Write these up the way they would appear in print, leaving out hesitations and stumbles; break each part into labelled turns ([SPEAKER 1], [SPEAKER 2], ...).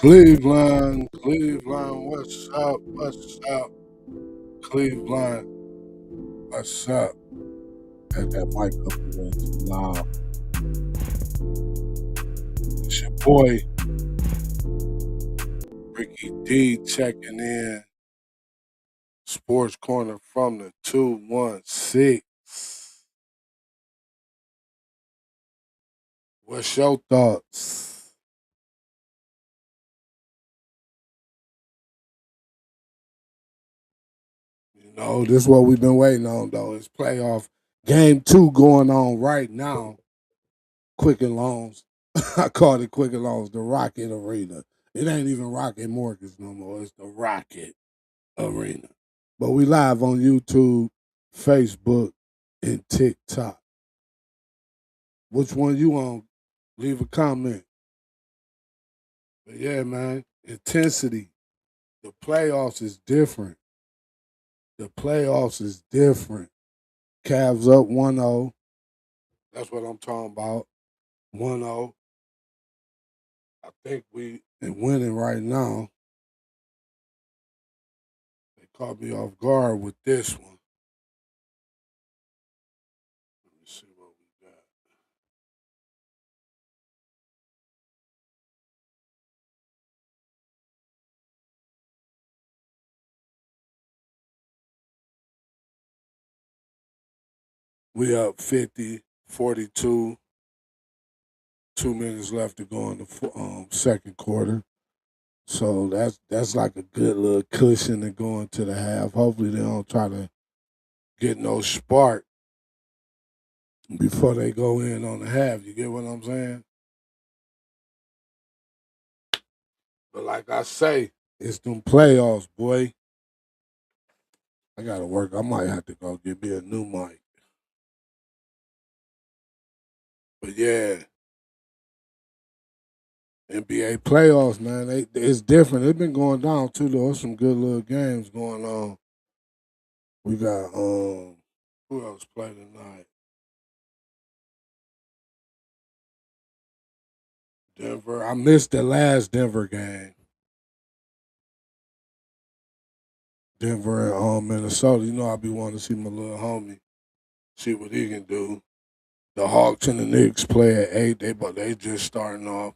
[SPEAKER 1] Cleveland, Cleveland, what's up? What's up? Cleveland, what's up? Had that mic up a little too loud. It's your boy, Ricky D, checking in. Sports Corner from the 216. What's your thoughts? This is what we've been waiting on, though. It's playoff game 2 going on right now. Quicken Loans. I called it Quicken Loans, the Rocket Arena. It ain't even Rocket Mortgage no more. It's the Rocket Arena. But we live on YouTube, Facebook, and TikTok. Which one you on? Leave a comment. But yeah, man, intensity. The playoffs is different. The playoffs is different. Cavs up 1-0. That's what I'm talking about. 1-0. I think we are winning right now. They caught me off guard with this one. Let me see what we got. We up 50-42. 2 minutes left to go in the second quarter. So that's like a good little cushion to go into the half. Hopefully they don't try to get no spark before they go in on the half. You get what I'm saying? But like I say, it's them playoffs, boy. I gotta work. I might have to go get me a new mic. But yeah, NBA playoffs, man. It's different. It's been going down too, though. There's some good little games going on. We got who else played tonight? Denver. I missed the last Denver game. Denver and Minnesota. You know I be wanting to see my little homie, see what he can do. The Hawks and the Knicks play at 8. They just starting off.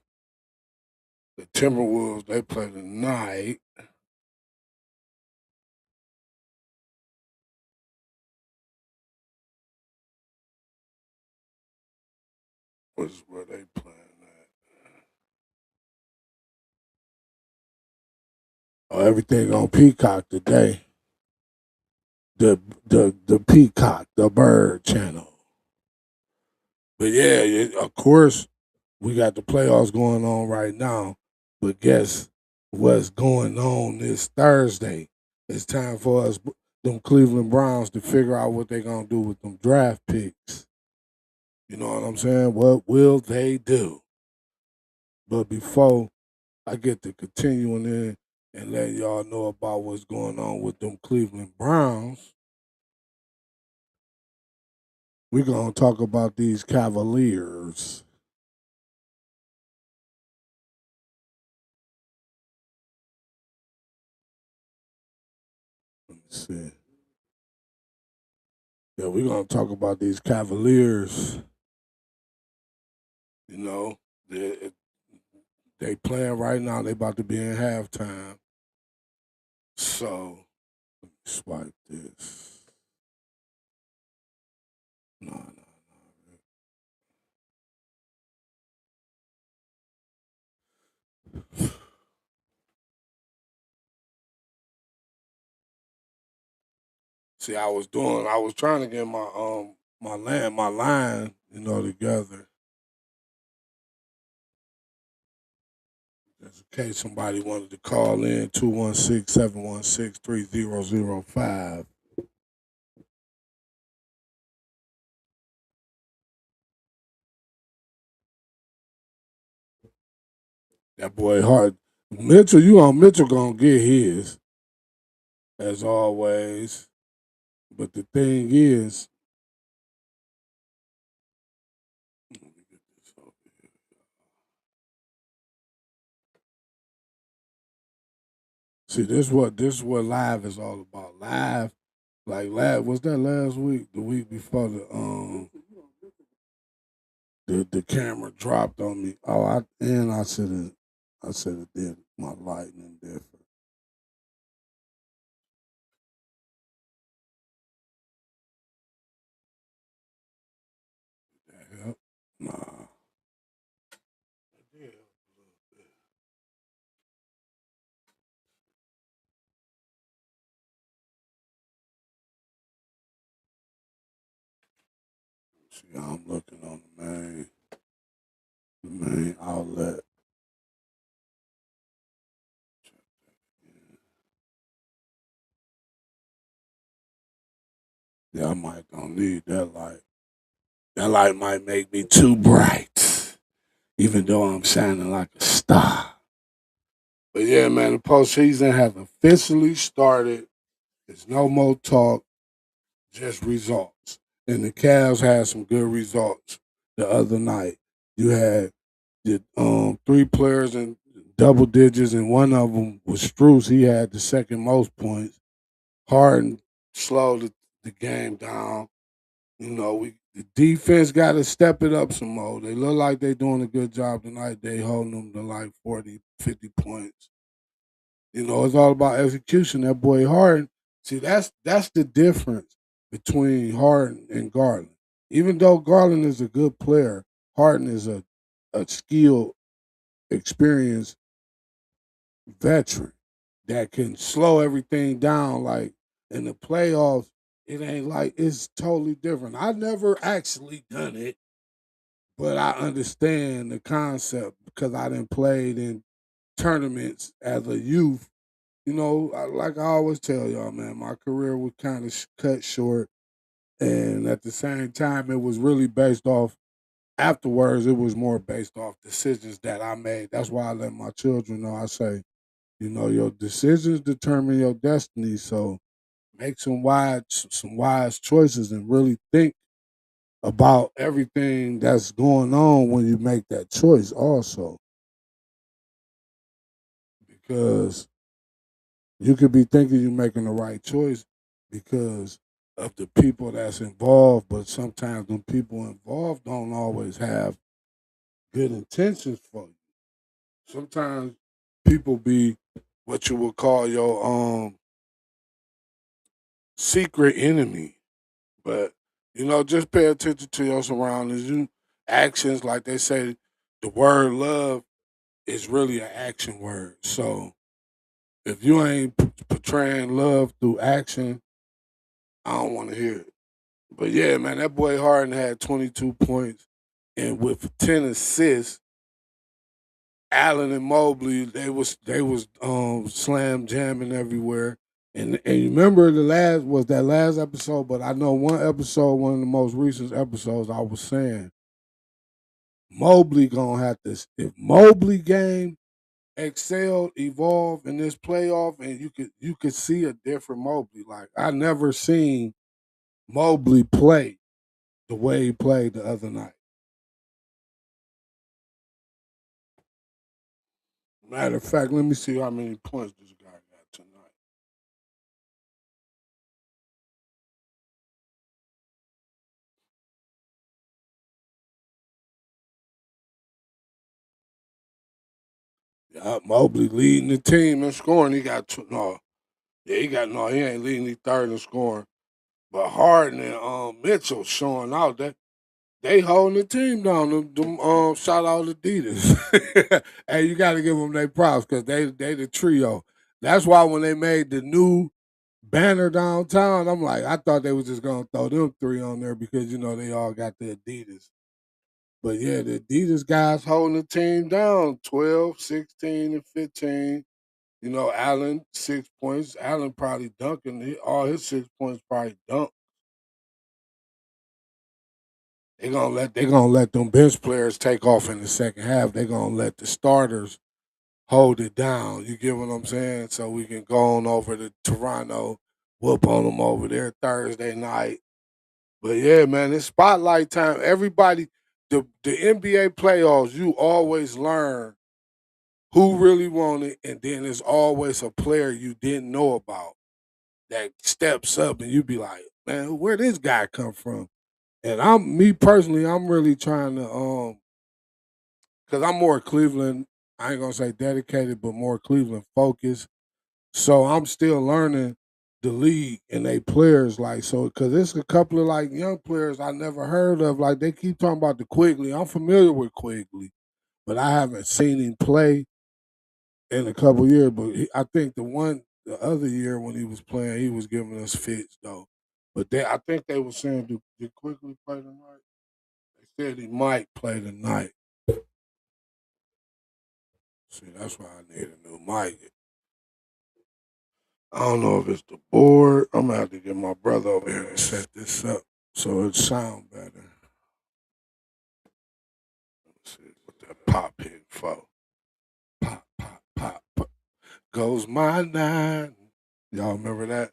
[SPEAKER 1] The Timberwolves, they play tonight. Which is where they playing at. Oh, everything on Peacock today. The Peacock, the Bird channel. But yeah, of course, we got the playoffs going on right now. But guess what's going on this Thursday? It's time for us, them Cleveland Browns, to figure out what they're going to do with them draft picks. You know what I'm saying? What will they do? But before I get to continuing in and letting y'all know about what's going on with them Cleveland Browns, we're going to talk about these Cavaliers. Let me see. Yeah, we're going to talk about these Cavaliers. You know, they playing right now. They about to be in halftime. So let me swipe this. No, no. See, I was trying to get my line, together. Just in case somebody wanted to call in 216-716-3005. That boy hard. Mitchell gonna get his, as always. But the thing is, let me get this over here. See, this is what live is all about. Live, like live, was that last week? The week before the camera dropped on me. Oh, I should have did my lightning different. Yep. Nah. Yeah. See, I'm looking on the main outlet. Yeah, I might don't need that light. That light might make me too bright, even though I'm shining like a star. But yeah, man, the postseason has officially started. There's no more talk, just results. And the Cavs had some good results the other night. You had the three players in double digits, and one of them was Struce. He had the second most points. Harden slowed the game down. The defense got to step it up some more. They look like they're doing a good job tonight. They holding them to like 40, 50 points. It's all about execution. That boy Harden. See, that's the difference between Harden and Garland. Even though Garland is a good player, Harden is a skilled, experienced veteran that can slow everything down. Like in the playoffs, it ain't like it's totally different. I never actually done it, but I understand the concept because I didn't played in tournaments as a youth. Like I always tell y'all, man, my career was kind of cut short, and at the same time, it was really based off. Afterwards, it was more based off decisions that I made. That's why I let my children know. I say, your decisions determine your destiny. So make some wise choices and really think about everything that's going on when you make that choice. Also, because you could be thinking you're making the right choice because of the people that's involved, but sometimes the people involved don't always have good intentions for you. Sometimes people be what you would call your secret enemy. But just pay attention to your surroundings. You actions, like they say, the word love is really an action word. So if you ain't portraying love through action, I don't want to hear it. But yeah, man, that boy Harden had 22 points, and with 10 assists, Allen and Mobley they was slam jamming everywhere. And you remember that last episode, but I know one of the most recent episodes, I was saying Mobley gonna have to, if Mobley game excelled, evolved in this playoff, and you could see a different Mobley. Like I never seen Mobley play the way he played the other night. Matter of fact, let me see how many points this guy got tonight. Mobley leading the team in scoring. He got no, yeah, he got no. He ain't leading. He third in scoring. But Harden and Mitchell showing out that they holding the team down. Shout out Adidas. Hey, you got to give them their props because they the trio. That's why when they made the new banner downtown, I'm like, I thought they was just gonna throw them three on there because they all got the Adidas. But yeah, the Adidas guys holding the team down 12, 16, and 15. Allen 6 points. Allen probably dunking. All his 6 points probably dunk. They gonna let them bench players take off in the second half. They gonna let the starters hold it down. You get what I'm saying? So we can go on over to Toronto, whoop on them over there Thursday night. But yeah, man, it's spotlight time. Everybody, the NBA playoffs, you always learn who really won it, and then there's always a player you didn't know about that steps up, and you be like, man, where this guy come from? And me personally, I'm really trying to because I'm more Cleveland. I ain't gonna say dedicated, but more Cleveland focused. So I'm still learning the league and they players like so because there's a couple of like young players I never heard of. Like they keep talking about the Quigley. I'm familiar with Quigley, but I haven't seen him play in a couple years. But I think the other year when he was playing, he was giving us fits though. But I think they were saying, did Quigley play tonight? They said he might play tonight. See, that's why I need a new mic. I don't know if it's the board. I'm gonna have to get my brother over here and set this up so it sound better. Let's see what that pop hit for. Pop, pop, pop, pop. Goes my nine. Y'all remember that?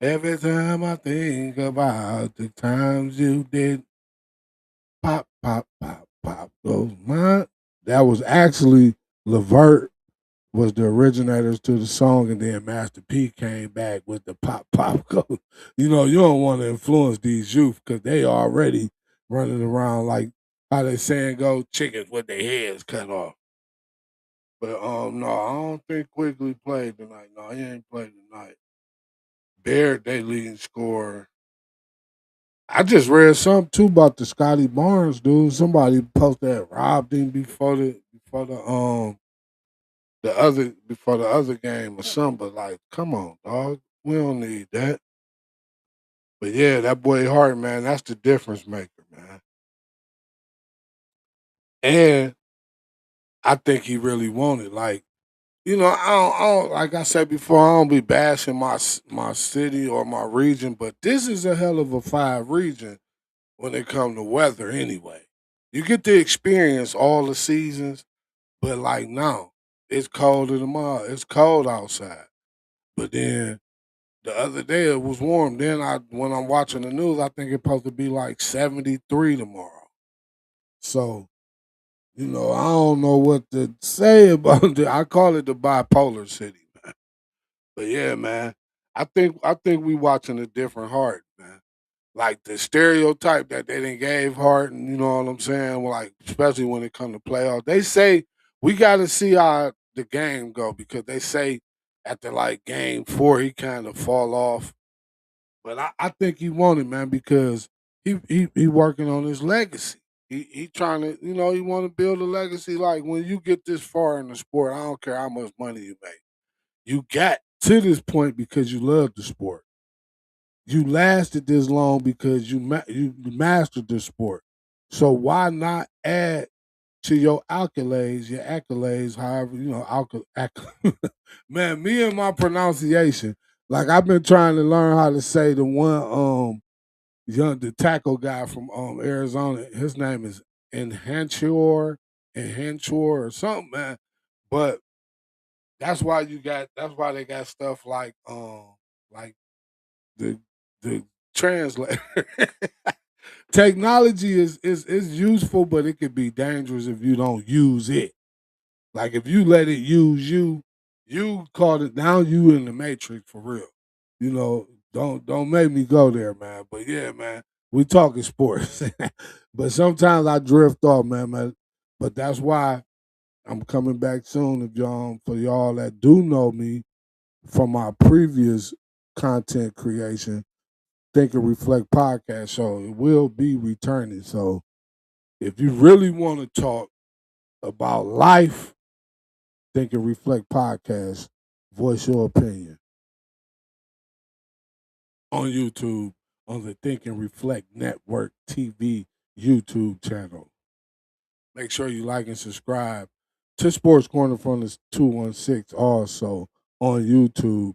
[SPEAKER 1] Every time I think about the times you did pop, pop, pop, pop goes my. That was actually Levert was the originators to the song, and then Master P came back with the pop pop go. You don't want to influence these youth because they already running around like how they saying go chickens with their heads cut off. But no, I don't think Quigley played tonight. No, he ain't played tonight. Baird, they leading scorer. I just read something too about the Scotty Barnes dude. Somebody posted that robbed him before the other game or something, but like, come on, dog. We don't need that. But yeah, that boy Hart, man, that's the difference maker, man. And I think he really wanted. Like, I don't like I said before, I don't be bashing my city or my region, but this is a hell of a five region when it comes to weather anyway. You get to experience all the seasons, but like now, it's cold in the mall. It's cold outside. But then the other day it was warm. Then when I'm watching the news, I think it's supposed to be like 73 tomorrow. So, I don't know what to say about it. I call it the bipolar city, man. But yeah, man. I think we watching a different heart, man. Like the stereotype that they didn't gave Hart, and you know what I'm saying? Like, especially when it comes to playoffs. They say we gotta see how the game go because they say after like game four he kind of fall off. But I think he wanted, man, because he working on his legacy. He trying to, he want to build a legacy. Like when you get this far in the sport, I don't care how much money you make. You got to this point because you love the sport. You lasted this long because you mastered the sport. So why not add to your accolades, however, man, me and my pronunciation, like I've been trying to learn how to say the one the tackle guy from Arizona. His name is Enhanchor or something, man. But that's why they got stuff like the the translator. Technology is useful, but it could be dangerous if you don't use it. Like if you let it use you, you caught it now. You in the matrix for real. Don't make me go there, man. But yeah, man, we talking sports. But sometimes I drift off, man. But that's why I'm coming back soon. If y'all, for y'all that do know me from my previous content creation, Think and Reflect podcast show, it will be returning. So if you really want to talk about life, Think and Reflect podcast, voice your opinion on YouTube on the Think and Reflect Network TV YouTube channel. Make sure you like and subscribe to Sports Corner from the 216 also on YouTube.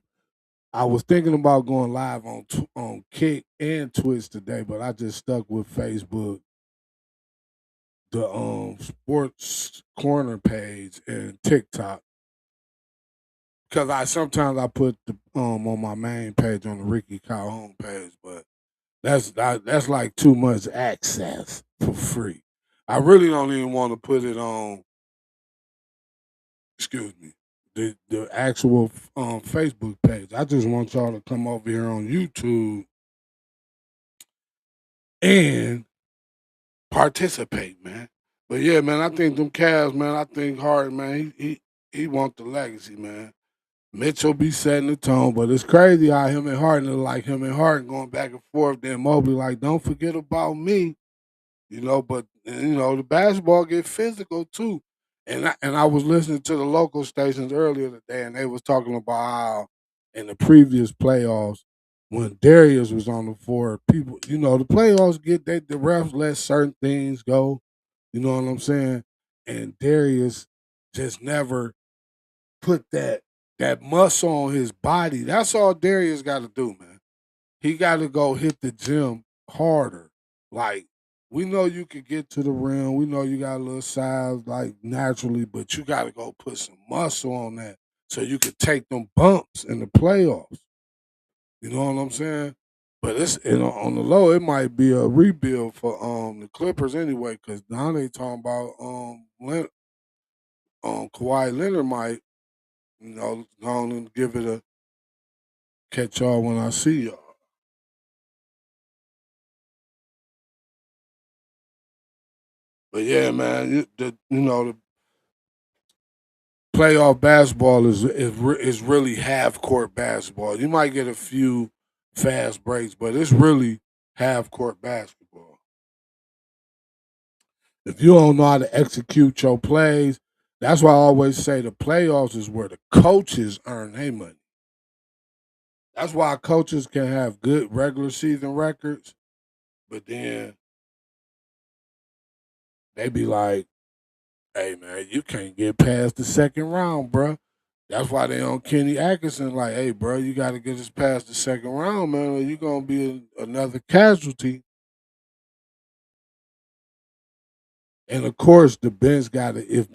[SPEAKER 1] I was thinking about going live on Kick and Twitch today, but I just stuck with Facebook, the Sports Corner page, and TikTok because I put the on my main page on the Ricky Calhoun page, but that's like too much access for free. I really don't even want to put it on. Excuse me. The actual Facebook page. I just want y'all to come over here on YouTube and participate, man. But yeah, man, I think them Cavs, man. I think Harden, man. He want the legacy, man. Mitchell be setting the tone, but it's crazy how him and Harden are like him and Harden going back and forth. Then Mobley like, don't forget about me. But the basketball get physical too. And I was listening to the local stations earlier today, and they was talking about how in the previous playoffs, when Darius was on the floor, people, the playoffs the refs let certain things go. You know what I'm saying? And Darius just never put that muscle on his body. That's all Darius got to do, man. He got to go hit the gym harder. Like, we know you could get to the rim. We know you got a little size, like, naturally, but you got to go put some muscle on that so you could take them bumps in the playoffs. You know what I'm saying? But it's on the low, it might be a rebuild for the Clippers anyway, because now they talking about Kawhi Leonard might go on and give it a catch y'all when I see y'all. But yeah, man, the playoff basketball is really half court basketball. You might get a few fast breaks, but it's really half court basketball. If you don't know how to execute your plays, that's why I always say the playoffs is where the coaches earn their money. That's why coaches can have good regular season records, but then they be like, hey man, you can't get past the second round, bro. That's why they on Kenny Atkinson like, hey, bro, you got to get us past the second round, man, or you gonna be another casualty. And of course, the bench got to if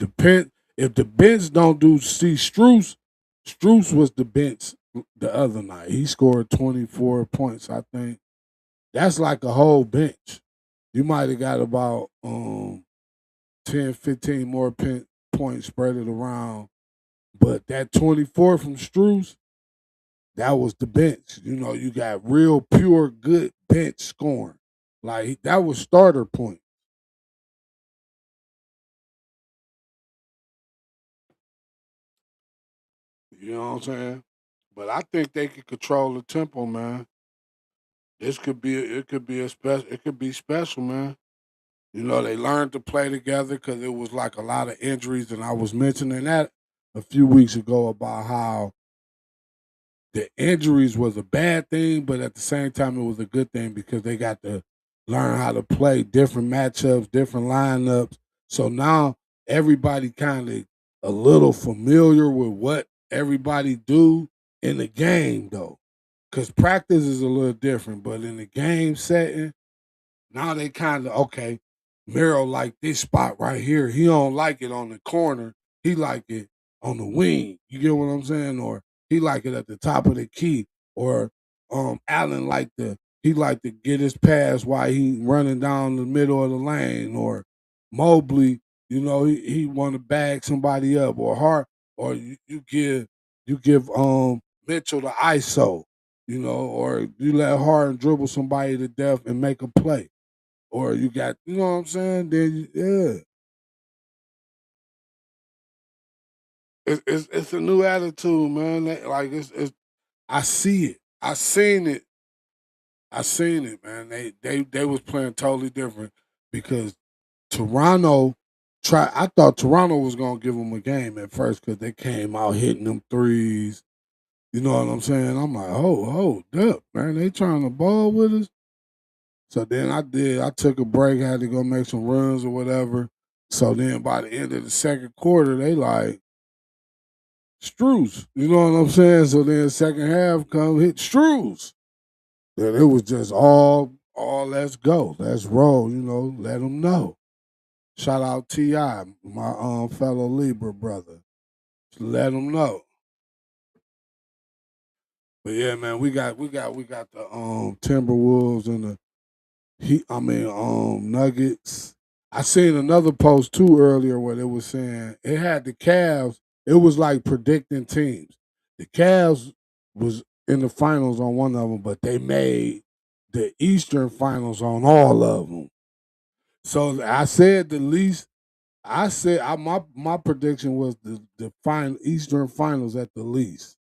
[SPEAKER 1] the bench don't do see Struce was the bench the other night. He scored 24 points, I think. That's like a whole bench. You might have got about 10, 15 more points spread it around. But that 24 from Struce, that was the bench. You got real pure good bench scoring. Like that was starter point. You know what I'm saying? But I think they could control the tempo, man. It could be a special. It could be special, man. They learned to play together because it was like a lot of injuries, and I was mentioning that a few weeks ago about how the injuries was a bad thing, but at the same time, it was a good thing because they got to learn how to play different matchups, different lineups. So now everybody kind of a little familiar with what everybody do in the game, though, because practice is a little different. But in the game setting, now they kind of okay. Mero like this spot right here. He don't like it on the corner. He like it on the wing. You get what I'm saying? Or he like it at the top of the key. Or Allen he like to get his pass while he running down the middle of the lane. Or Mobley, he want to bag somebody up. Or Hart, or you give Mitchell the ISO. Or you let Harden dribble somebody to death and make a play or you got, you know what I'm saying? Then yeah, it's a new attitude, man. Like it's I see it. I seen it. I seen it, man. They was playing totally different because Toronto try. I thought Toronto was gonna give them a game at first because they came out hitting them threes. You know what I'm saying? I'm like, hold up, man. They trying to ball with us. So then I did. I took a break, had to go make some runs or whatever. So then by the end of the second quarter, they like Strues. You know what I'm saying? So then second half come hit Strues. Then it was just all let's go, let's roll. You know, let them know. Shout out Ti, my fellow Libra brother. Let them know. But yeah, man, we got the Timberwolves and the Nuggets. I seen another post too earlier where they was saying it had the Cavs. It was like predicting teams. The Cavs was in the finals on one of them, but they made the Eastern finals on all of them. So I said the least. I said my prediction was the final Eastern finals at the least.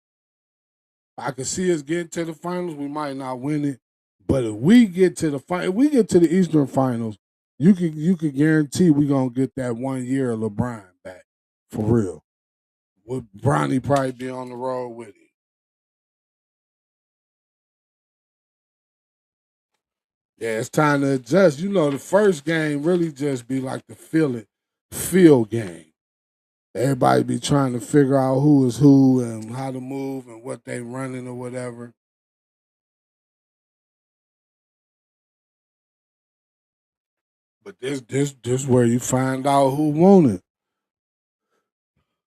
[SPEAKER 1] I could see us getting to the finals. We might not win it, but if we get to the if we get to the Eastern Finals, you could guarantee we gonna get that 1 year of LeBron back for real. Would Bronny probably be on the road with him? Yeah, it's time to adjust. You know, the first game really just be like the feel game. Everybody be trying to figure out who is who and how to move and what they running or whatever. But this where you find out who won it.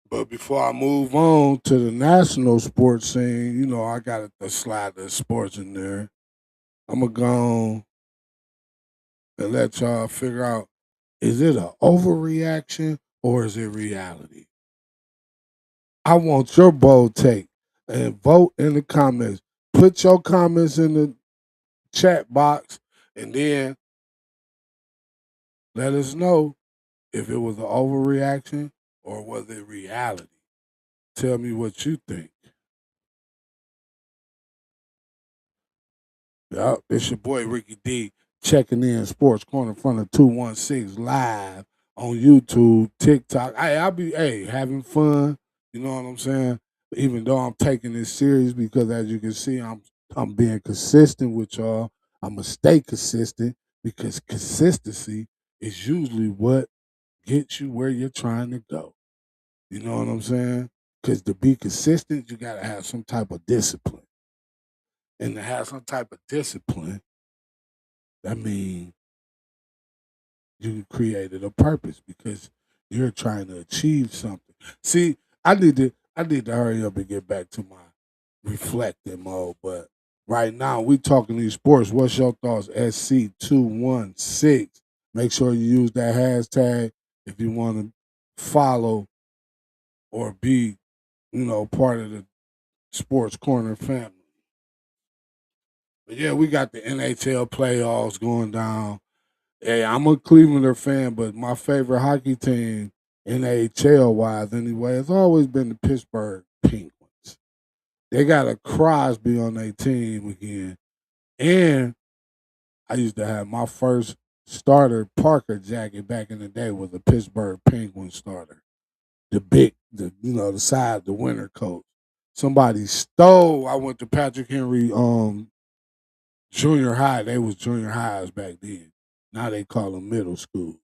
[SPEAKER 1] But before I move on to the national sports scene, you know, I got to slide the sports in there. I'm going to go on and let y'all figure out, is it an overreaction or is it reality? I want your bold take and vote in the comments. Put your comments in the chat box and then let us know if it was an overreaction or was it reality. Tell me what you think. Yup, it's your boy Ricky D checking in Sports Corner in front of 216 live on YouTube, TikTok. I'll be having fun. You know what I'm saying? Even though I'm taking this serious because as you can see, I'm being consistent with y'all. I'm gonna stay consistent because consistency is usually what gets you where you're trying to go. You know what I'm saying? Because to be consistent, you gotta have some type of discipline. And to have some type of discipline, that means you created a purpose because you're trying to achieve something. See, I need to hurry up and get back to my reflecting mode. But right now we talking these sports. What's your thoughts? SC216. Make sure you use that hashtag if you want to follow or be, part of the sports corner family. But yeah, we got the NHL playoffs going down. Hey, I'm a Clevelander fan, but my favorite hockey team, NHL wise anyway, has always been the Pittsburgh Penguins. They got a Crosby on their team again. And I used to have my first starter Parker jacket back in the day was a Pittsburgh Penguin starter. The side, the winter coat. Somebody stole. I went to Patrick Henry junior high. They was junior highs back then. Now they call them middle school.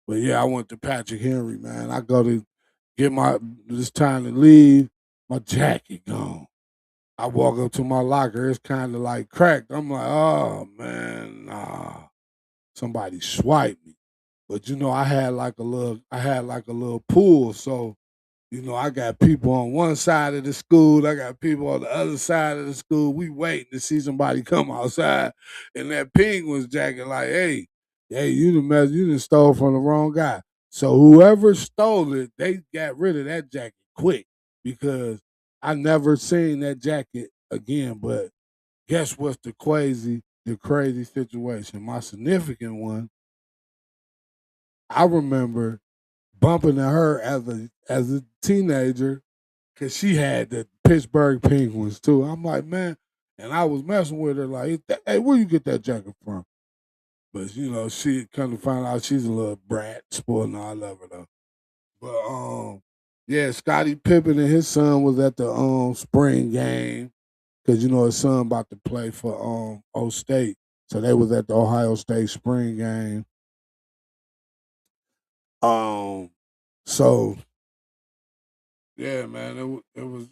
[SPEAKER 1] But yeah, I went to Patrick Henry, man. I go to get it's time to leave, my jacket gone. I walk up to my locker, it's kind of like cracked. I'm like, oh man, nah. Somebody swiped me. But I had like a little pool, so I got people on one side of the school. I got people on the other side of the school. We waiting to see somebody come outside in that Penguins jacket. Like, hey, you done stole from the wrong guy. So whoever stole it, they got rid of that jacket quick because I never seen that jacket again. But guess what's the crazy situation? My significant one, I remember bumping into her as a teenager because she had the Pittsburgh Penguins too. I'm like, man, and I was messing with her like, hey, where you get that jacket from? But you know, she come to find out she's a little brat, spoiled. No, I love her though. But yeah, Scottie Pippen and his son was at the spring game because you know his son about to play for O State, so they was at the Ohio State spring game. Um, so yeah, man, it was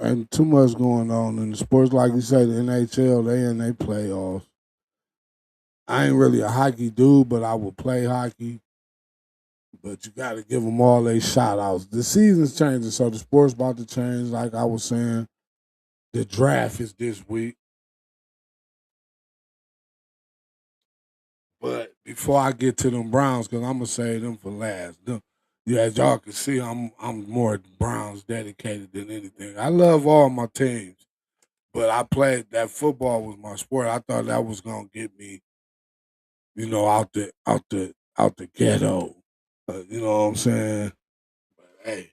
[SPEAKER 1] and too much going on in the sports. Like you say, the NHL they in they playoffs. I ain't really a hockey dude, but I would play hockey. But you got to give them all their shout outs. The season's changing, so the sport's about to change. Like I was saying, the draft is this week. But before I get to them Browns, because I'm gonna save them for last. Yeah, as y'all can see, I'm more Browns dedicated than anything. I love all my teams, but I played that football was my sport. I thought that was gonna get me, you know, out the ghetto. You know what I'm saying? But hey,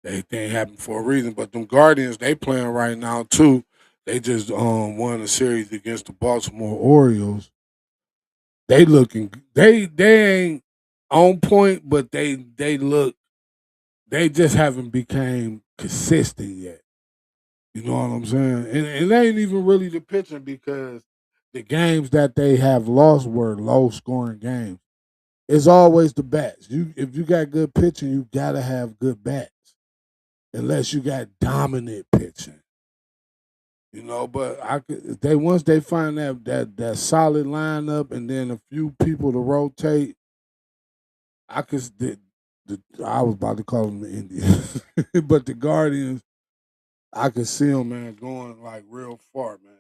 [SPEAKER 1] everything happened for a reason. But them Guardians, they playing right now too. They just won a series against the Baltimore Orioles. They ain't on point, but they look they just haven't became consistent yet. You know what I'm saying? And it ain't even really the pitching because the games that they have lost were low scoring games. It's always the bats. You if you got good pitching, you gotta have good bats. Unless you got dominant pitching. You know, but I could if they once they find that solid lineup and then a few people to rotate, I could I was about to call them the Indians, but the Guardians, I could see them man going like real far, man.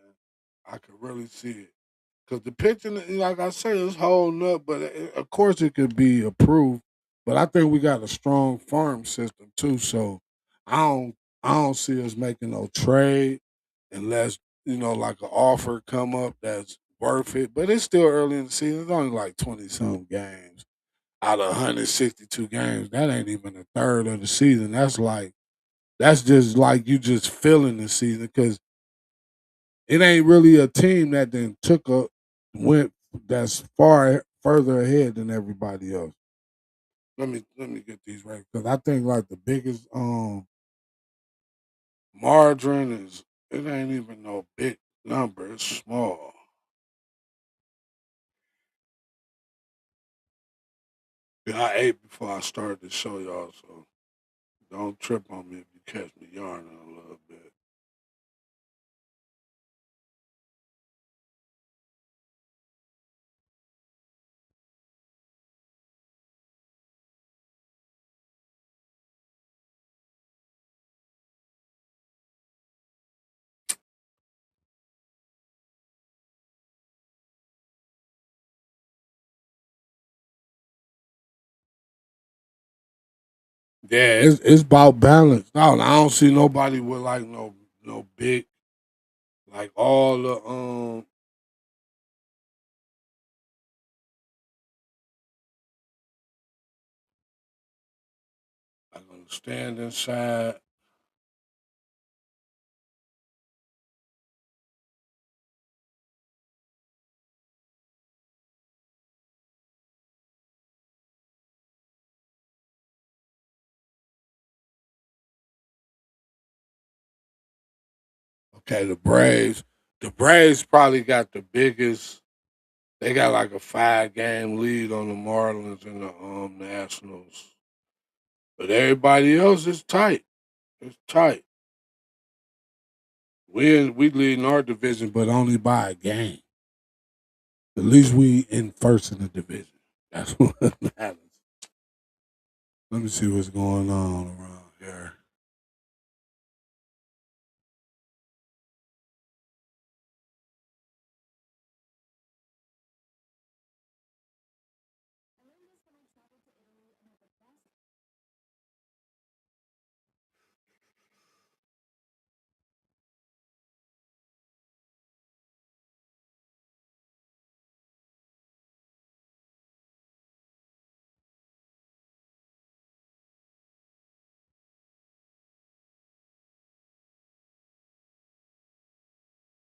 [SPEAKER 1] I could really see it because the pitching, like I say, is holding up. But of course, it could be approved. But I think we got a strong farm system too, so I don't I don't see us making no trade unless you know like an offer come up that's worth it. But it's still early in the season. It's only like 20 some games out of 162 games, that ain't even a third of the season. That's just like you just feeling the season because it ain't really a team that then took a went that's far further ahead than everybody else. Let me get these right because I think like the biggest margin is it ain't even no big number. It's small. Yeah, I ate before I started to show y'all, so don't trip on me if you catch me yarning a little bit. Yeah, it's about balance. No, I don't see nobody with like no big like all the like on the standing side. Okay, the Braves. The Braves probably got the biggest. They got like a 5 game lead on the Marlins and the Nationals. But everybody else is tight. It's tight. We lead in our division, but only by a game. At least we in first in the division. That's what matters. Let me see what's going on around here.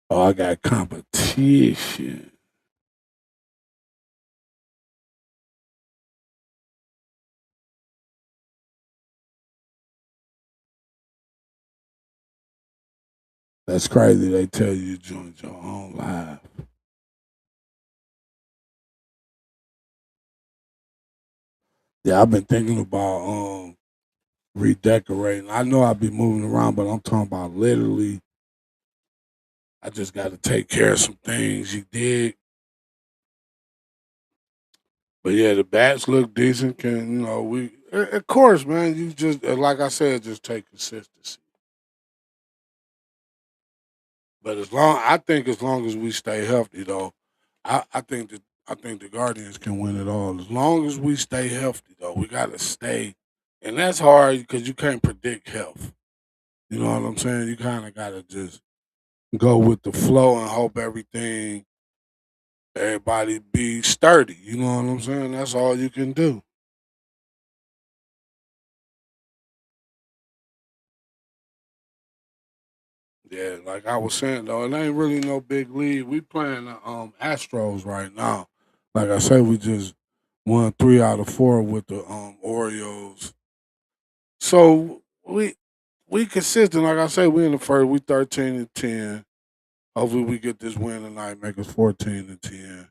[SPEAKER 1] Oh, I got competition. That's crazy. They tell you to join your own live. Yeah, I've been thinking about redecorating. I know I'll be moving around, but I'm talking about literally. I just got to take care of some things. You dig? But yeah, the bats look decent. Of course, man. You just like I said, just take consistency. But as long as we stay healthy, though, I think the Guardians can win it all. As long as we stay healthy, though, we got to stay, and that's hard because you can't predict health. You know what I'm saying? You kind of got to just go with the flow and hope everybody be sturdy. You know what I'm saying? That's all you can do. Yeah, like I was saying though, it ain't really no big league. We playing the Astros right now. Like I said, we just won 3 out of 4 with the Orioles. So we consistent. Like I said, we in the first. We 13-10. Hopefully, we get this win tonight. Make us 14-10.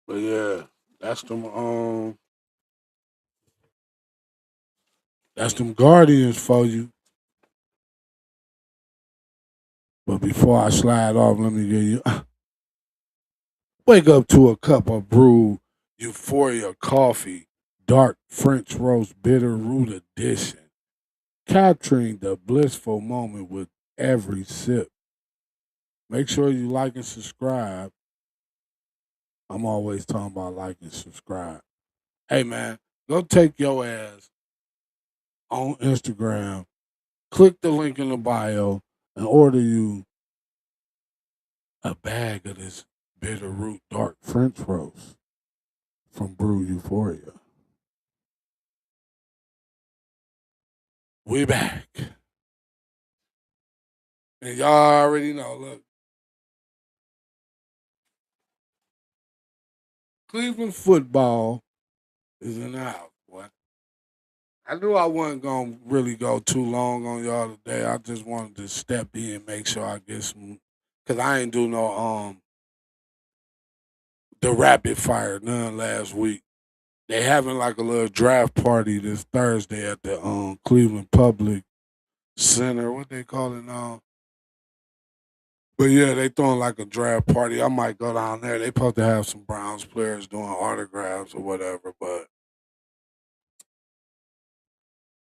[SPEAKER 1] But yeah, that's them. That's them Guardians for you. But before I slide off, let me give you wake up to a cup of brewed Euphoria coffee, dark French roast bitter root edition, capturing the blissful moment with every sip. Make sure you like and subscribe. I'm always talking about like and subscribe. Hey man, go take your ass on Instagram, click the link in the bio, and order you a bag of this bitter root dark French roast from Brew Euphoria. We back. And y'all already know, look, Cleveland football is in the house, boy. I knew I wasn't gonna really go too long on y'all today. I just wanted to step in and make sure I get some, cause I ain't do no the rapid fire none last week. They having like a little draft party this Thursday at the Cleveland Public Center. What they call it now? But yeah, they throwing like a draft party. I might go down there. They supposed to have some Browns players doing autographs or whatever, but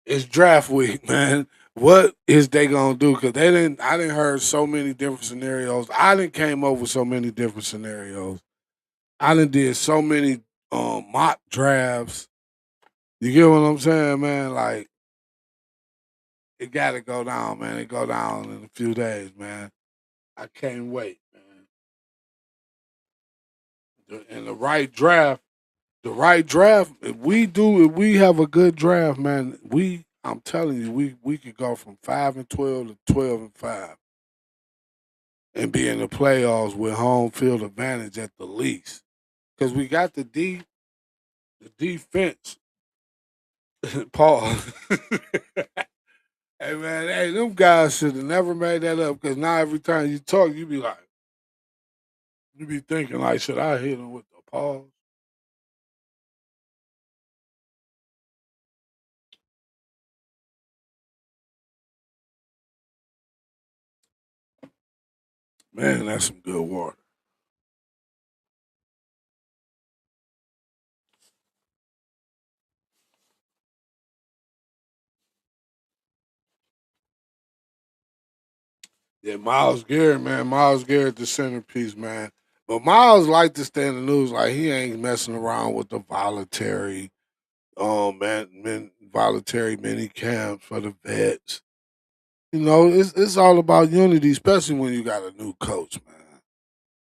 [SPEAKER 1] it's draft week, man. What is they gonna do? Cause they didn't. I didn't heard so many different scenarios. I didn't came up with so many different scenarios. I done did so many mock drafts. You get what I'm saying, man? Like it got to go down, man. It go down in a few days, man. I can't wait, man. And the right draft. If we have a good draft, man, I'm telling you, we could go from 5-12 to 12-5. And be in the playoffs with home field advantage at the least. Because we got the defense. Paul. Hey man, hey, them guys should have never made that up because now every time you talk, you be thinking like, should I hit him with the pause? Man, that's some good water. Yeah, Miles Garrett, man. Miles Garrett, the centerpiece, man. But Miles like to stay in the news like he ain't messing around with the voluntary mini camps for the vets. You know, it's all about unity, especially when you got a new coach, man.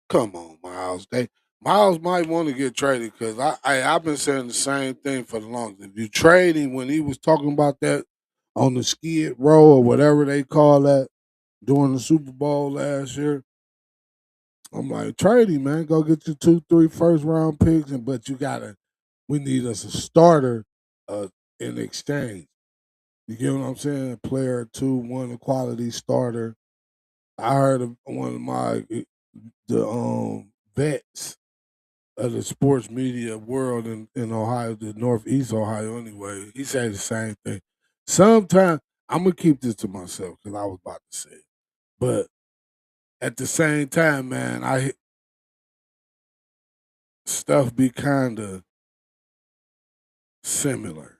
[SPEAKER 1] Come on, Miles. Miles might want to get traded because I've been saying the same thing for the longest. If you trade him when he was talking about that on the skid row or whatever they call that, during the Super Bowl last year. I'm like, trade him, man. Go get your 2, 3 first round picks, and but you gotta. We need us a starter, in exchange. You get what I'm saying? Player two, one, a quality starter. I heard of one of my the vets of the sports media world in Ohio, the Northeast Ohio anyway. He said the same thing. Sometimes I'm gonna keep this to myself because I was about to say it, but at the same time, man, stuff be kind of similar,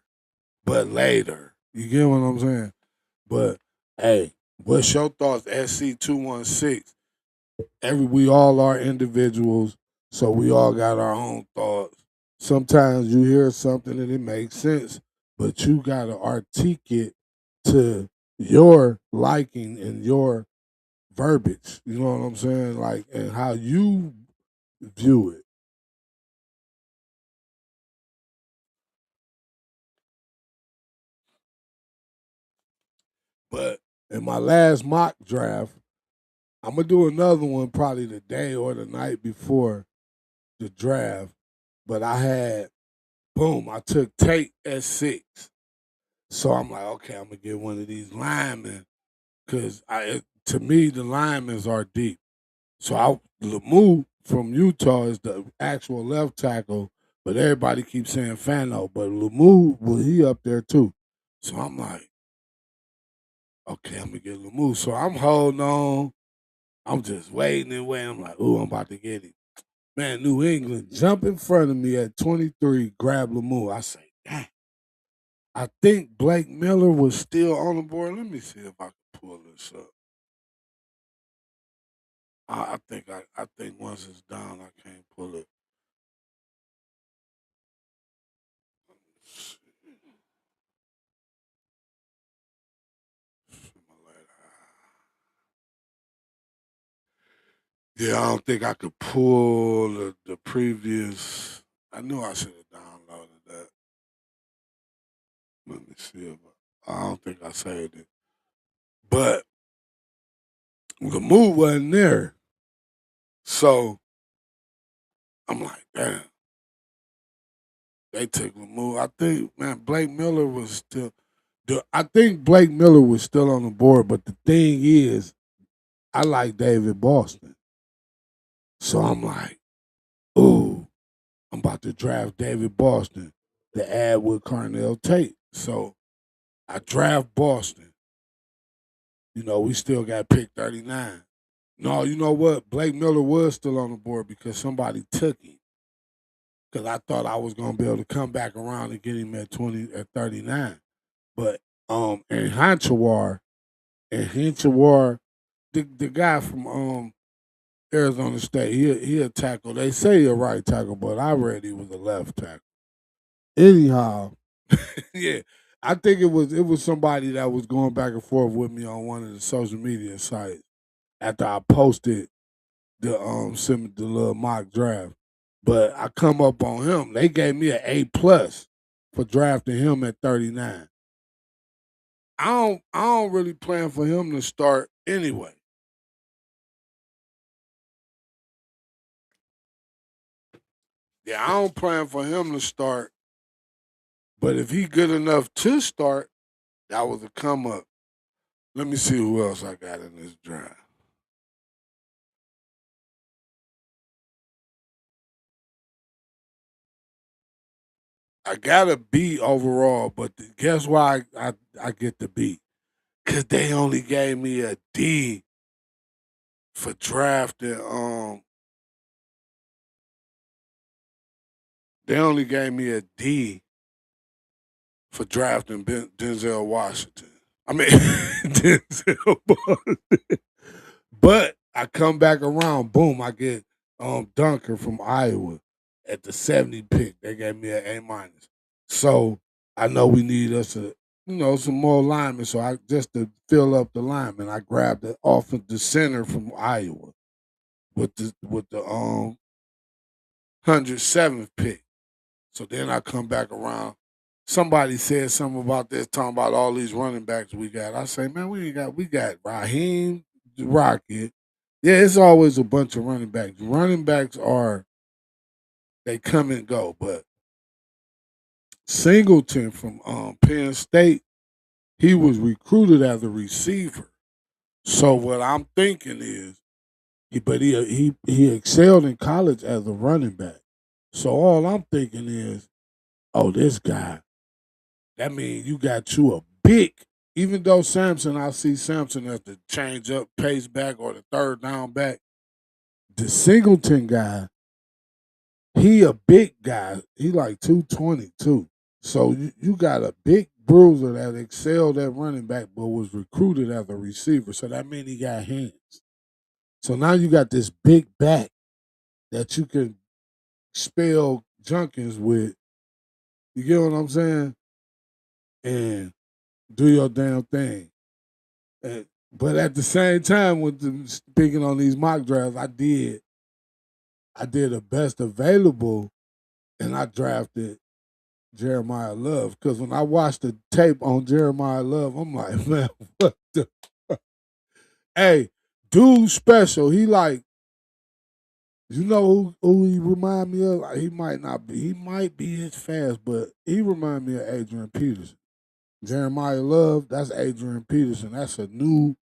[SPEAKER 1] but later. You get what I'm saying? But hey, what's your thoughts? SC216. We all are individuals, so we all got our own thoughts. Sometimes you hear something and it makes sense, but you gotta articulate it to your liking and your verbiage. You know what I'm saying? Like and how you view it. But in my last mock draft, I'm gonna do another one probably the day or the night before the draft. But I had boom, I took Tate at 6. So I'm like, okay, I'm gonna get one of these linemen because to me the linemen are deep. So Lemieux from Utah is the actual left tackle, but everybody keeps saying Fano, but Lemieux well he up there too. So I'm like, okay, I'm gonna get Lemieux. So I'm holding on. I'm just waiting and waiting. I'm like, ooh, I'm about to get him. Man, New England jump in front of me at 23, grab Lemieux. I say, dang. I think Blake Miller was still on the board. Let me see if I can pull this up. I think once it's down, I can't pull it. Yeah, I don't think I could pull the previous. I knew I should have downloaded that. Let me see if I don't think I saved it. But the move wasn't there. So I'm like, damn, they took the move. I think, man, Blake Miller was still. I think Blake Miller was still on the board, but the thing is, I like David Boston. So I'm like, ooh, I'm about to draft David Boston to add with Carnell Tate. So I draft Boston. You know, we still got pick 39. No, you know what? Blake Miller was still on the board because somebody took him. Because I thought I was gonna be able to come back around and get him at 39. But and Hinchawar, the guy from Arizona State, he a tackle. They say he a right tackle, but I read he was a left tackle. Anyhow, yeah, I think it was somebody that was going back and forth with me on one of the social media sites after I posted the little mock draft. But I come up on him. They gave me an A+ for drafting him at 39. I don't really plan for him to start anyway. Yeah, I don't plan for him to start. But if he good enough to start, that was a come up. Let me see who else I got in this draft. I got a B overall, but guess why I get the B? Because they only gave me a D for drafting. They only gave me a D for drafting Denzel Washington. I mean Denzel Washington. But I come back around, boom, I get Dunker from Iowa at the 70 pick. They gave me an A-. So I know we need us some more linemen. So I just to fill up the linemen, I grabbed the off of the center from Iowa with the 107th pick. So then I come back around. Somebody said something about this, talking about all these running backs we got. I say, man, we got Raheem. Rocket. Yeah, it's always a bunch of running backs. Running backs are they come and go, but Singleton from Penn State, he was recruited as a receiver. So what I'm thinking is, he excelled in college as a running back. So all I'm thinking is, oh, this guy. That means you got you a big. Even though Samson, I see Samson as the change up pace back or the third down back. The Singleton guy, he a big guy. He like 222. So you got a big bruiser that excelled at running back, but was recruited as a receiver. So that means he got hands. So now you got this big back that you can spell Junkins with. You get what I'm saying? And do your damn thing. But at the same time, speaking on these mock drafts, I did the best available, and I drafted Jeremiah Love because when I watched the tape on Jeremiah Love, I'm like, man, what the? Hey, dude, special. He like, you know who he remind me of? Like, he might not be. He might be as fast, but he remind me of Adrian Peterson. Jeremiah Love, that's Adrian Peterson. That's a new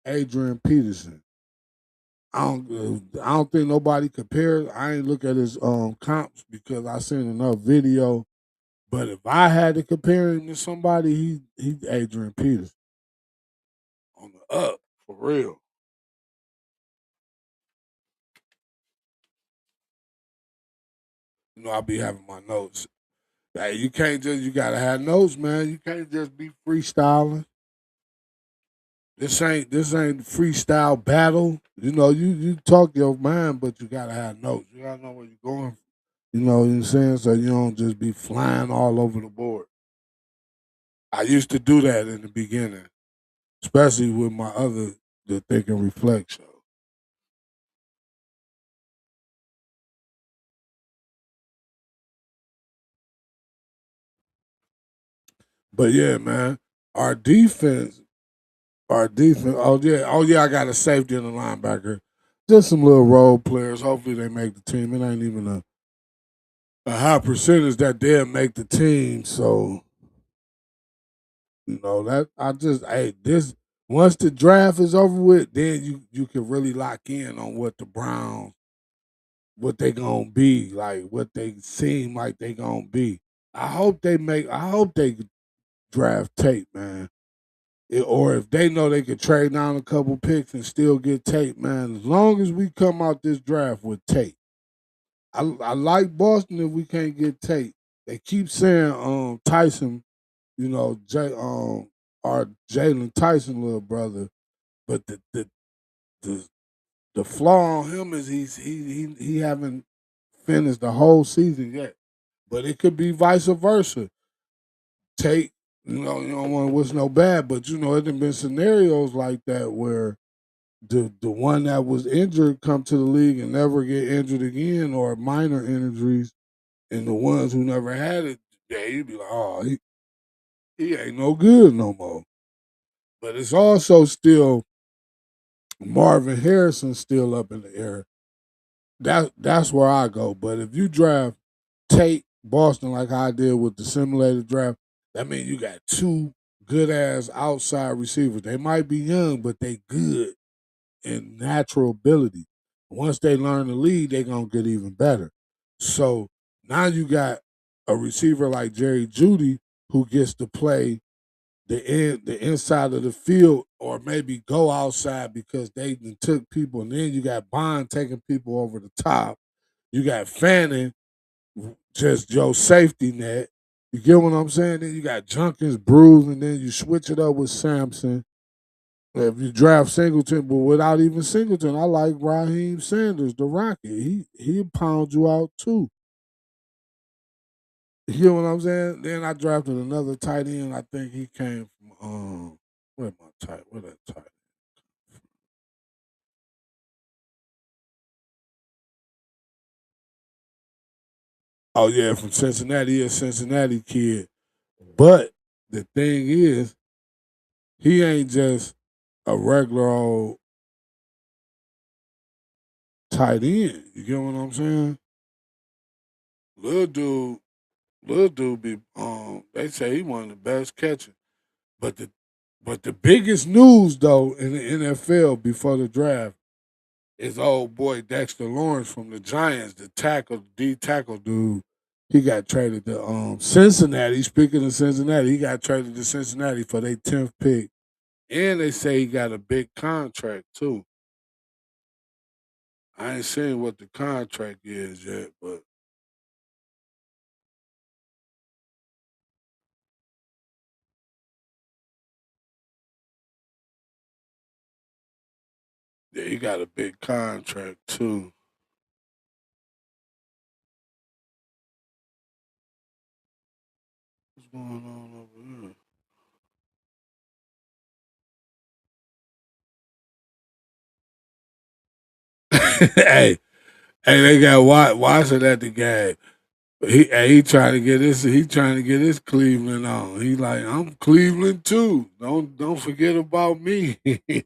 [SPEAKER 1] Adrian Peterson. I don't think nobody compares. I ain't look at his comps because I seen enough video. But if I had to compare him to somebody, he's Adrian Peterson on the up for real. You know, I be having my notes. Hey, you gotta have notes, man. You can't just be freestyling. This ain't freestyle battle. You know, you talk your mind, but you gotta have notes. You gotta know where you're going. You know what I'm saying? So you don't just be flying all over the board. I used to do that in the beginning, especially with my other the Think and Reflect show. But yeah, man, our defense, our defense. Oh yeah, I got a safety and a linebacker. Just some little role players. Hopefully they make the team. It ain't even a high percentage that they'll make the team. So you know that I just hey this once the draft is over with, then you can really lock in on what the Browns what they gonna be like, what they seem like they gonna be. I hope they draft Tate, man. Or if they know they could trade down a couple picks and still get Tate, man. As long as we come out this draft with Tate, I like Boston if we can't get Tate. They keep saying Tyson, you know, our Jalen Tyson little brother, but the the flaw on him is he haven't finished the whole season yet. But it could be vice versa. Tate, you don't want to wish no bad, but you know, it have been scenarios like that where the one that was injured come to the league and never get injured again or minor injuries, and the ones who never had it, yeah, you'd be like, oh, he ain't no good no more. But it's also still Marvin Harrison still up in the air. That's where I go. But if you draft Tate Boston like I did with the simulated draft, that means you got two good ass outside receivers. They might be young, but they good in natural ability. Once they learn to lead, they gonna get even better. So now you got a receiver like Jerry Judy who gets to play the inside of the field or maybe go outside because they took people, and then you got Bond taking people over the top. You got Fanning just your safety net. You get what I'm saying? Then you got Junkins, Bruce, and then you switch it up with Sampson. If you draft Singleton, but without even Singleton, I like Raheem Sanders, the Rocket. He'll pound you out too. You get what I'm saying? Then I drafted another tight end. I think he came from where that tight? Oh yeah, from Cincinnati. He a Cincinnati kid. But the thing is, he ain't just a regular old. tight end. You get what I'm saying? Little dude, little dude be they say he one of the best catchers. But the biggest news though in the NFL before the draft is old boy Dexter Lawrence from the Giants, the tackle, D tackle dude. He got traded to Cincinnati. Speaking of Cincinnati, he got traded to Cincinnati for their 10th pick. And they say he got a big contract too. I ain't seen what the contract is yet, but yeah, he got a big contract too. What's going on over here? hey, they got Watson at the game. He trying to get his Cleveland on. He like, I'm Cleveland too. Don't forget about me.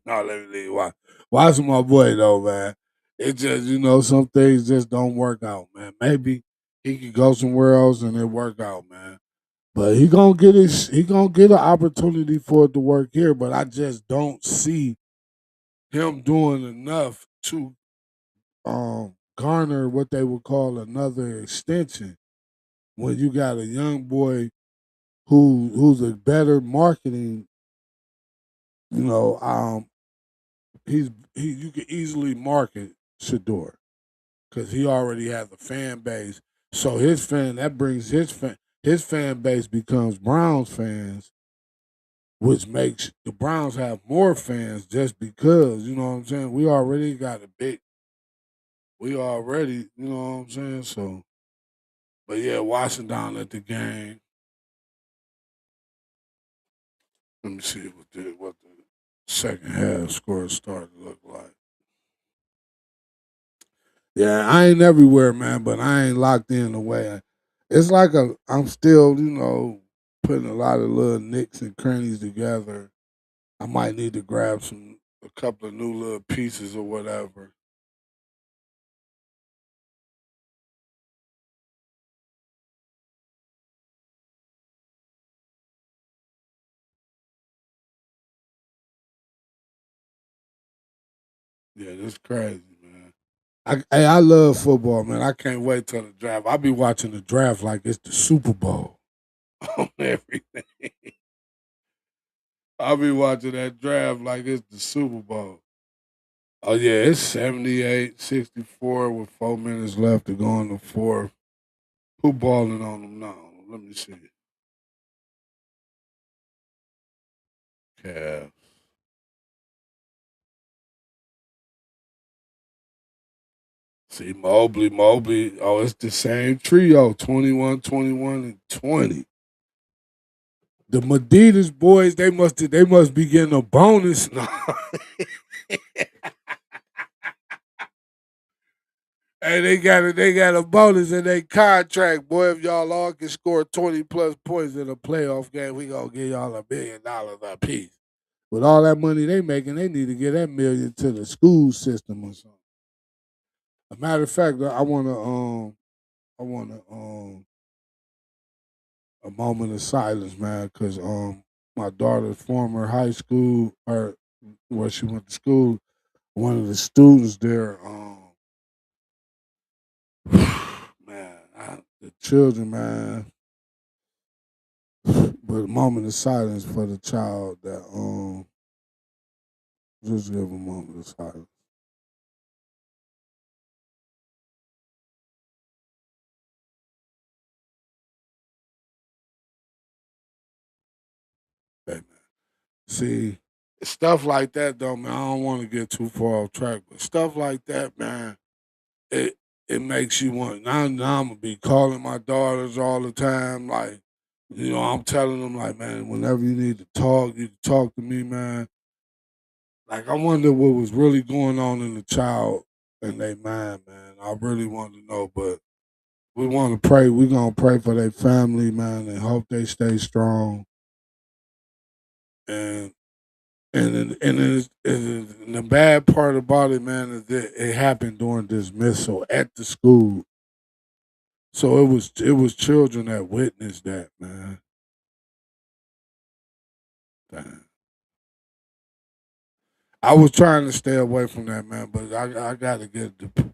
[SPEAKER 1] No, let me leave. Watch my boy though, man. It just some things just don't work out, man. Maybe he could go somewhere else and it work out, man. But he gonna get an opportunity for it to work here. But I just don't see him doing enough to garner what they would call another extension when you got a young boy who's a better marketing, you know, you can easily market Shador because he already has a fan base. So his fan base becomes Browns fans, which makes the Browns have more fans just because, you know what I'm saying? We already, you know what I'm saying? So, but yeah, watching down at the game, let me see what the second half score started to look like. Yeah, I ain't everywhere, man, but I ain't locked in the way. It's like I'm still, putting a lot of little nicks and crannies together. I might need to grab a couple of new little pieces or whatever. Yeah, that's crazy, man. I love football, man. I can't wait till the draft. I'll be watching the draft like it's the Super Bowl on everything. I'll be watching that draft like it's the Super Bowl. Oh yeah, it's 78-64 with 4 minutes left to go in the fourth. Who balling on them now? Let me see. Cavs. See Mobley. Oh, it's the same trio. 21, 21, and 20. The Medidas boys, they must be getting a bonus. No. Hey, they got a bonus in their contract, boy. If y'all all can score 20 plus points in a playoff game, we gonna give y'all $1 billion a piece. With all that money they making, they need to get that million to the school system or something. A matter of fact, I wanna a moment of silence, man, because my daughter's former high school or where she went to school, one of the students there, man, the children, man. But a moment of silence for the child that just give a moment of silence. Hey, man. See, stuff like that though, man. I don't want to get too far off track, but stuff like that, man, it it makes you want. Now I'm gonna be calling my daughters all the time, like, I'm telling them like, man, whenever you need to talk, you can talk to me, man. Like, I wonder what was really going on in the child and their mind, man. I really want to know, but we want to pray. We're gonna pray for their family, man, and hope they stay strong. And And the bad part about it, man, is that it happened during dismissal at the school. So it was children that witnessed that, man. Damn. I was trying to stay away from that, man, but I gotta get the.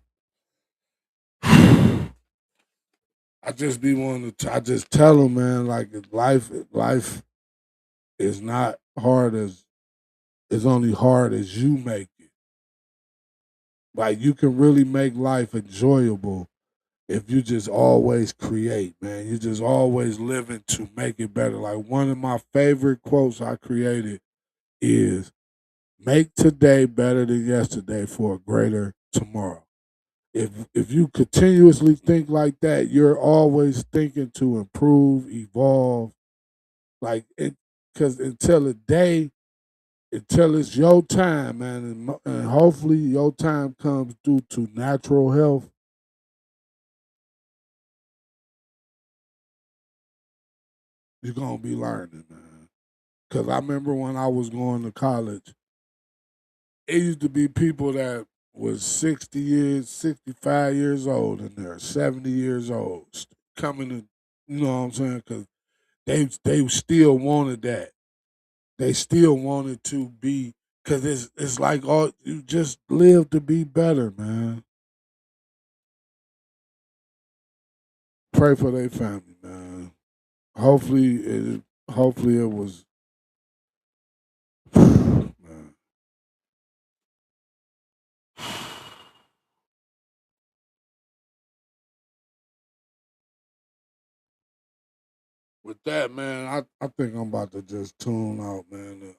[SPEAKER 1] I just be wanting to. I just tell them, man, like life is not hard as it's only hard as you make it. Like you can really make life enjoyable if you just always create, man. You just always living to make it better. Like one of my favorite quotes I created is make today better than yesterday for a greater tomorrow. If you continuously think like that, you're always thinking to improve, evolve, like it because until it's your time, man, and hopefully your time comes due to natural health. You're gonna be learning, man. Because I remember when I was going to college, it used to be people that was 60 years, 65 years old, and they're 70 years old coming to, you know what I'm saying? Because they still wanted that. They still wanted to be, because it's like all you just live to be better, man. Pray for their family, man. Hopefully hopefully it was man. With that, man, I think I'm about to just tune out, man.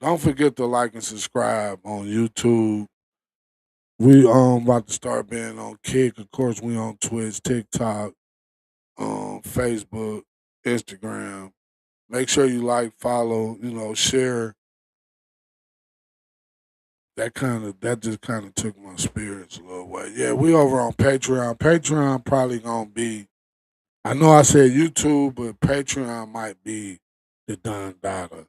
[SPEAKER 1] Don't forget to like and subscribe on YouTube. We about to start being on Kick. Of course, we on Twitch, TikTok, Facebook, Instagram. Make sure you like, follow, share. That just kind of took my spirits a little way. Yeah, we over on Patreon. Patreon probably gonna be. I know I said YouTube, but Patreon might be the Don Dada.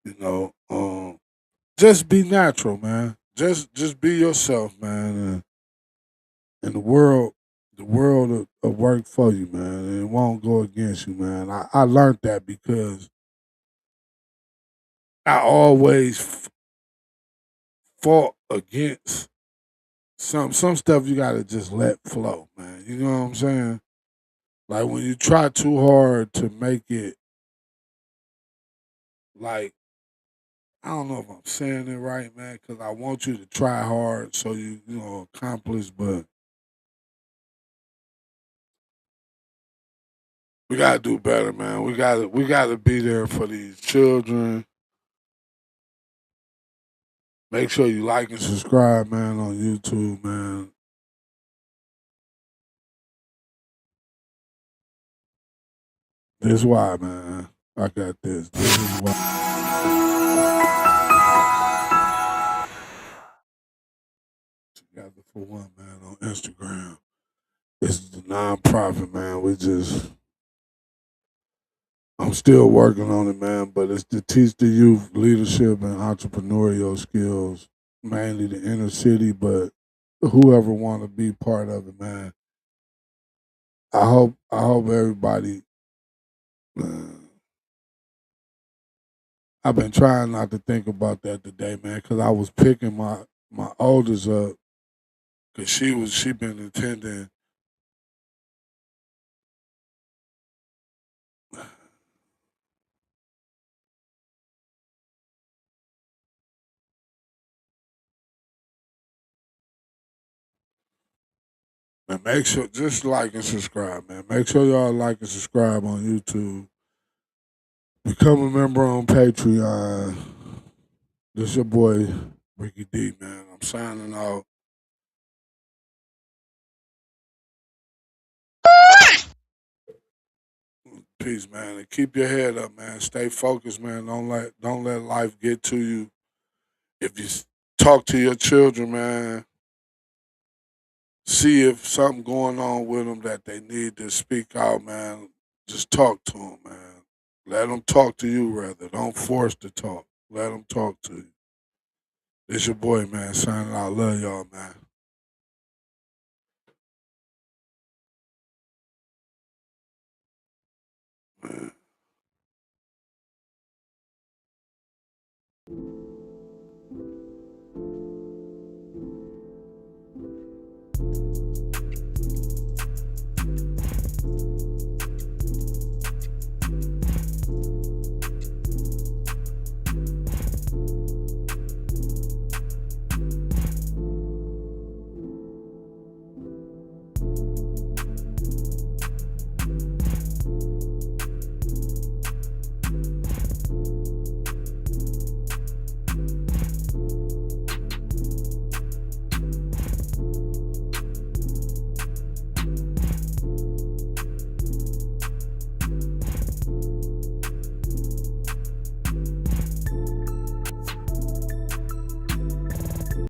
[SPEAKER 1] You know, just be natural, man. Just be yourself, man, and the world will work for you, man, and it won't go against you, man. I learned that because I always fought against some stuff. You gotta just let flow, man. You know what I'm saying? Like when you try too hard to make it, like I don't know if I'm saying it right, man, because I want you to try hard so you accomplish, but we gotta do better, man. We gotta be there for these children. Make sure you like and subscribe, man, on YouTube, man. This is why, man. I got this. This is why. Together for one, man, on Instagram. This is the nonprofit, man. I'm still working on it, man, but it's to teach the youth leadership and entrepreneurial skills, mainly the inner city, but whoever want to be part of it, man. I hope everybody. Man, I've been trying not to think about that today, man, because I was picking my oldest up because she been attending. Man, make sure just like and subscribe, man. Make sure y'all like and subscribe on YouTube. Become a member on Patreon. This your boy Ricky D, man. I'm signing out. Peace, man. And keep your head up, man. Stay focused, man. Don't let life get to you. If you talk to your children, man, see if something going on with them that they need to speak out, man. Just talk to them, man. Let them talk to you, rather. Don't force the talk. Let them talk to you. It's your boy, man. Signing out. Love y'all, man. Man.